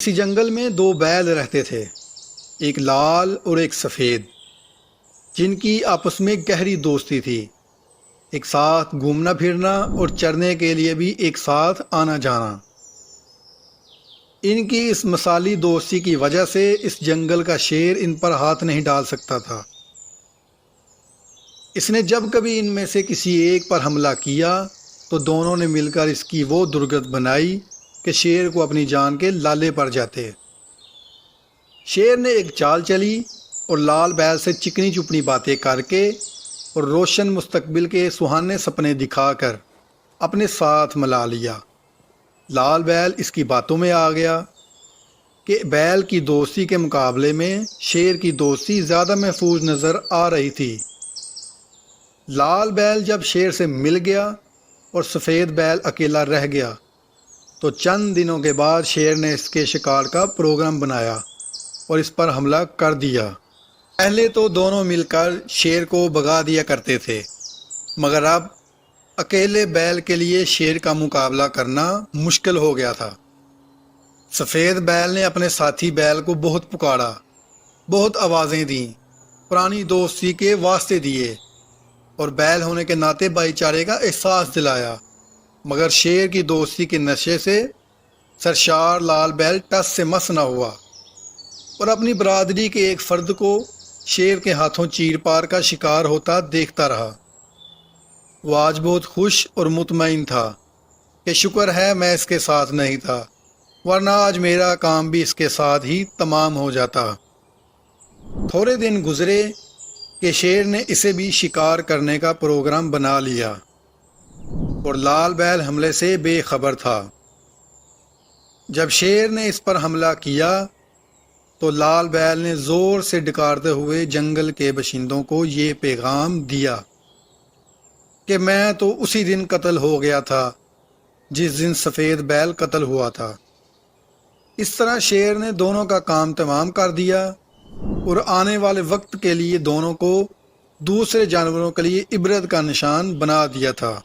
اسی جنگل میں دو بیل رہتے تھے، ایک لال اور ایک سفید، جن کی آپس میں گہری دوستی تھی۔ ایک ساتھ گھومنا پھرنا اور چرنے کے لیے بھی ایک ساتھ آنا جانا۔ ان کی اس مثالی دوستی کی وجہ سے اس جنگل کا شیر ان پر ہاتھ نہیں ڈال سکتا تھا۔ اس نے جب کبھی ان میں سے کسی ایک پر حملہ کیا تو دونوں نے مل کر اس کی وہ درگت بنائی کہ شیر کو اپنی جان کے لالے پڑ جاتے۔ شیر نے ایک چال چلی اور لال بیل سے چکنی چپڑی باتیں کر کے اور روشن مستقبل کے سہانے سپنے دکھا کر اپنے ساتھ ملا لیا۔ لال بیل اس کی باتوں میں آ گیا کہ بیل کی دوستی کے مقابلے میں شیر کی دوستی زیادہ محفوظ نظر آ رہی تھی۔ لال بیل جب شیر سے مل گیا اور سفید بیل اکیلا رہ گیا تو چند دنوں کے بعد شیر نے اس کے شکار کا پروگرام بنایا اور اس پر حملہ کر دیا۔ پہلے تو دونوں مل کر شیر کو بھگا دیا کرتے تھے، مگر اب اکیلے بیل کے لیے شیر کا مقابلہ کرنا مشکل ہو گیا تھا۔ سفید بیل نے اپنے ساتھی بیل کو بہت پکارا، بہت آوازیں دیں، پرانی دوستی کے واسطے دیے اور بیل ہونے کے ناطے بھائی چارے کا احساس دلایا، مگر شیر کی دوستی کے نشے سے سرشار لال بیل ٹس سے مس نہ ہوا اور اپنی برادری کے ایک فرد کو شیر کے ہاتھوں چیر پار کا شکار ہوتا دیکھتا رہا۔ وہ آج بہت خوش اور مطمئن تھا کہ شکر ہے میں اس کے ساتھ نہیں تھا، ورنہ آج میرا کام بھی اس کے ساتھ ہی تمام ہو جاتا۔ تھوڑے دن گزرے کہ شیر نے اسے بھی شکار کرنے کا پروگرام بنا لیا اور لال بیل حملے سے بے خبر تھا۔ جب شیر نے اس پر حملہ کیا تو لال بیل نے زور سے ڈکارتے ہوئے جنگل کے باشندوں کو یہ پیغام دیا کہ میں تو اسی دن قتل ہو گیا تھا جس دن سفید بیل قتل ہوا تھا۔ اس طرح شیر نے دونوں کا کام تمام کر دیا اور آنے والے وقت کے لیے دونوں کو دوسرے جانوروں کے لیے عبرت کا نشان بنا دیا تھا۔